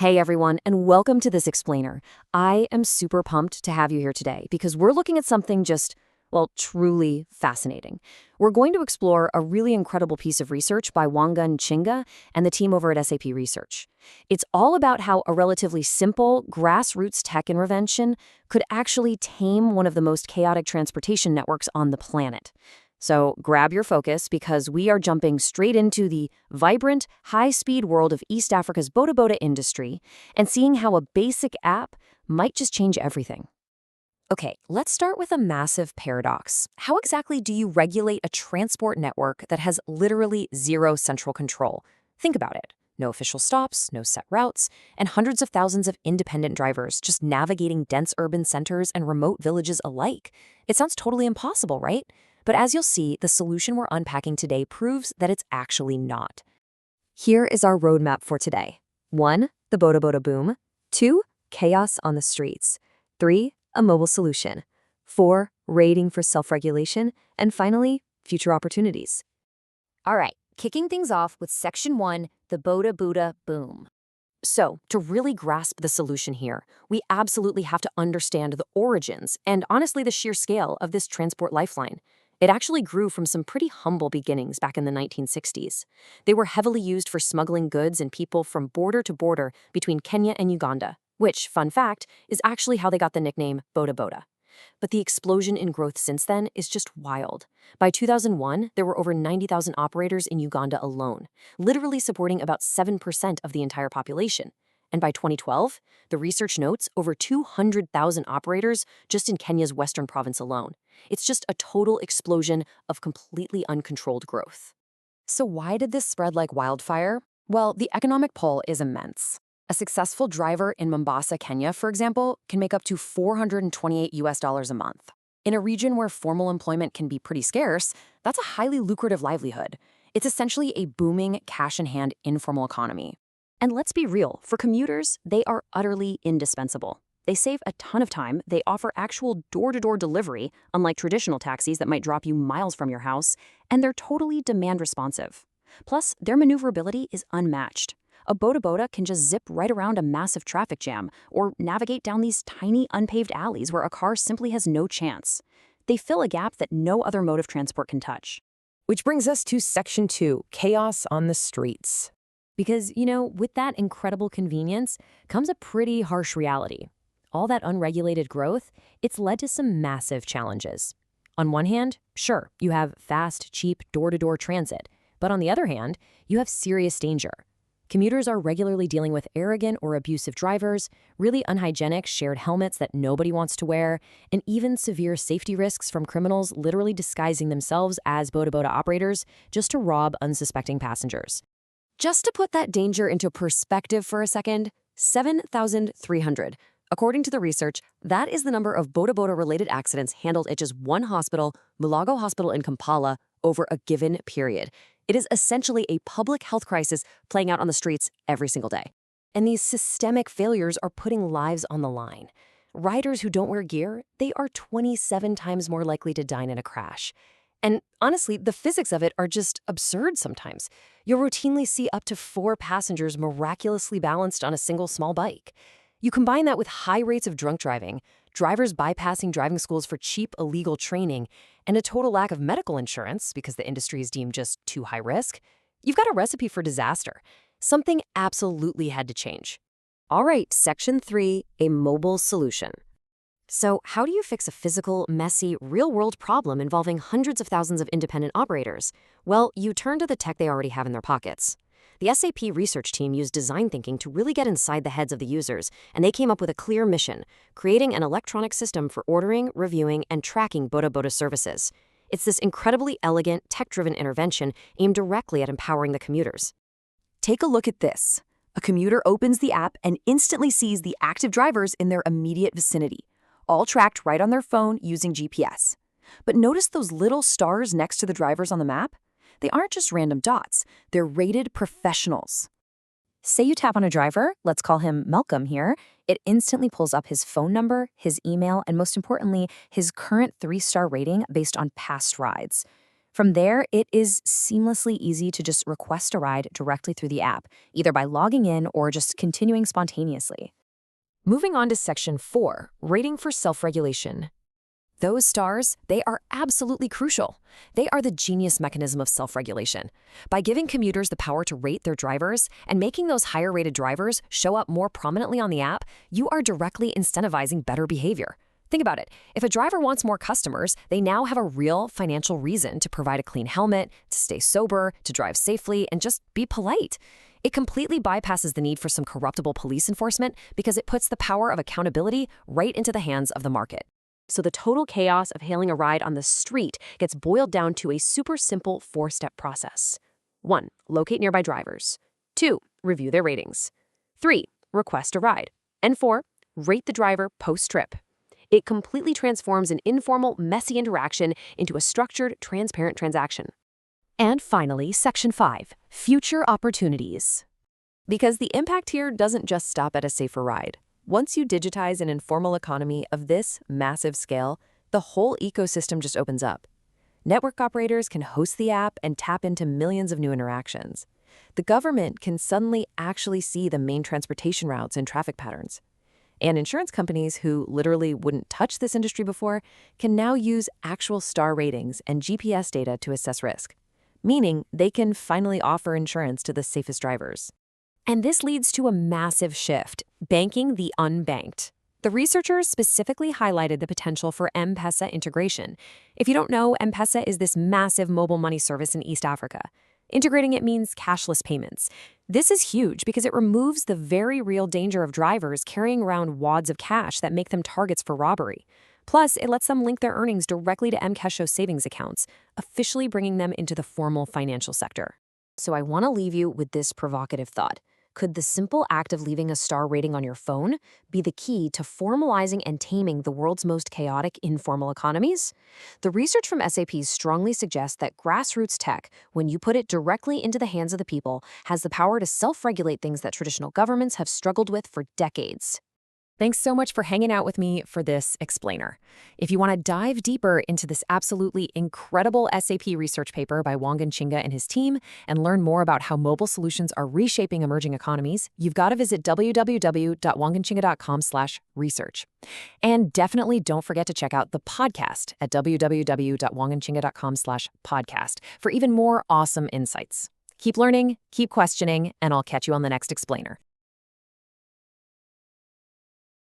Hey everyone, and welcome to this explainer. I am super pumped to have you here today because we're looking at something truly fascinating. We're going to explore a really incredible piece of research by Wonga Ntshinga and the team over at SAP Research. It's all about how a relatively simple, grassroots tech intervention could actually tame one of the most chaotic transportation networks on the planet. So grab your focus because we are jumping straight into the vibrant, high-speed world of East Africa's Boda Boda industry and seeing how a basic app might just change everything. Okay, let's start with a massive paradox. How exactly do you regulate a transport network that has literally zero central control? Think about it. No official stops, no set routes, and hundreds of thousands of independent drivers just navigating dense urban centers and remote villages alike. It sounds totally impossible, right? But as you'll see, the solution we're unpacking today proves that it's actually not. Here is our roadmap for today. 1. The Boda Boda boom. 2. Chaos on the streets. 3. A mobile solution. 4. Rating for self-regulation. And finally, future opportunities. All right, kicking things off with Section 1, the Boda Boda boom. So, to really grasp the solution here, we absolutely have to understand the origins and honestly the sheer scale of this transport lifeline. It actually grew from some pretty humble beginnings back in the 1960s. They were heavily used for smuggling goods and people from border to border between Kenya and Uganda, which, fun fact, is actually how they got the nickname Boda Boda. But the explosion in growth since then is just wild. By 2001, there were over 90,000 operators in Uganda alone, literally supporting about 7% of the entire population. And by 2012, the research notes over 200,000 operators just in Kenya's western province alone. It's just a total explosion of completely uncontrolled growth. So why did this spread like wildfire? Well, the economic pull is immense. A successful driver in Mombasa, Kenya, for example, can make up to $428 a month. In a region where formal employment can be pretty scarce, that's a highly lucrative livelihood. It's essentially a booming, cash-in-hand informal economy. And let's be real, for commuters, they are utterly indispensable. They save a ton of time, they offer actual door-to-door delivery, unlike traditional taxis that might drop you miles from your house, and they're totally demand responsive. Plus, their maneuverability is unmatched. A Boda Boda can just zip right around a massive traffic jam or navigate down these tiny unpaved alleys where a car simply has no chance. They fill a gap that no other mode of transport can touch. Which brings us to Section 2, chaos on the streets. Because, with that incredible convenience comes a pretty harsh reality. All that unregulated growth, it's led to some massive challenges. On one hand, sure, you have fast, cheap, door-to-door transit. But on the other hand, you have serious danger. Commuters are regularly dealing with arrogant or abusive drivers, really unhygienic shared helmets that nobody wants to wear, and even severe safety risks from criminals literally disguising themselves as Boda Boda operators just to rob unsuspecting passengers. Just to put that danger into perspective for a second, 7,300. According to the research, that is the number of Boda Boda-related accidents handled at just one hospital, Mulago Hospital in Kampala, over a given period. It is essentially a public health crisis playing out on the streets every single day. And these systemic failures are putting lives on the line. Riders who don't wear gear, they are 27 times more likely to die in a crash. And honestly, the physics of it are just absurd sometimes. You'll routinely see up to 4 passengers miraculously balanced on a single small bike. You combine that with high rates of drunk driving, drivers bypassing driving schools for cheap, illegal training, and a total lack of medical insurance because the industry is deemed just too high risk, you've got a recipe for disaster. Something absolutely had to change. All right, Section 3, a mobile solution. So how do you fix a physical, messy, real-world problem involving hundreds of thousands of independent operators? Well, you turn to the tech they already have in their pockets. The SAP Research team used design thinking to really get inside the heads of the users, and they came up with a clear mission, creating an electronic system for ordering, reviewing, and tracking Boda Boda services. It's this incredibly elegant, tech-driven intervention aimed directly at empowering the commuters. Take a look at this. A commuter opens the app and instantly sees the active drivers in their immediate vicinity, all tracked right on their phone using GPS. But notice those little stars next to the drivers on the map? They aren't just random dots, they're rated professionals. Say you tap on a driver, let's call him Malcolm here, it instantly pulls up his phone number, his email, and most importantly, his current 3-star rating based on past rides. From there, it is seamlessly easy to just request a ride directly through the app, either by logging in or just continuing spontaneously. Moving on to Section 4, Rating for Self-Regulation. Those stars, they are absolutely crucial. They are the genius mechanism of self-regulation. By giving commuters the power to rate their drivers and making those higher-rated drivers show up more prominently on the app, you are directly incentivizing better behavior. Think about it. If a driver wants more customers, they now have a real financial reason to provide a clean helmet, to stay sober, to drive safely, and just be polite. It completely bypasses the need for some corruptible police enforcement because it puts the power of accountability right into the hands of the market. So the total chaos of hailing a ride on the street gets boiled down to a super simple 4-step process. 1. Locate nearby drivers. 2. Review their ratings. 3. Request a ride. And 4. Rate the driver post-trip. It completely transforms an informal, messy interaction into a structured, transparent transaction. And finally, Section 5, Future Opportunities. Because the impact here doesn't just stop at a safer ride. Once you digitize an informal economy of this massive scale, the whole ecosystem just opens up. Network operators can host the app and tap into millions of new interactions. The government can suddenly actually see the main transportation routes and traffic patterns. And insurance companies who literally wouldn't touch this industry before can now use actual star ratings and GPS data to assess risk, meaning they can finally offer insurance to the safest drivers. And this leads to a massive shift, banking the unbanked. The researchers specifically highlighted the potential for M-Pesa integration. If you don't know, M-Pesa is this massive mobile money service in East Africa. Integrating it means cashless payments. This is huge because it removes the very real danger of drivers carrying around wads of cash that make them targets for robbery. Plus, it lets them link their earnings directly to M-Kesho savings accounts, officially bringing them into the formal financial sector. So I want to leave you with this provocative thought. Could the simple act of leaving a star rating on your phone be the key to formalizing and taming the world's most chaotic informal economies? The research from SAP strongly suggests that grassroots tech, when you put it directly into the hands of the people, has the power to self-regulate things that traditional governments have struggled with for decades. Thanks so much for hanging out with me for this explainer. If you want to dive deeper into this absolutely incredible SAP research paper by Wonga Ntshinga and his team and learn more about how mobile solutions are reshaping emerging economies, you've got to visit www.wongantshinga.com/research. And definitely don't forget to check out the podcast at www.wongantshinga.com/podcast for even more awesome insights. Keep learning, keep questioning, and I'll catch you on the next explainer.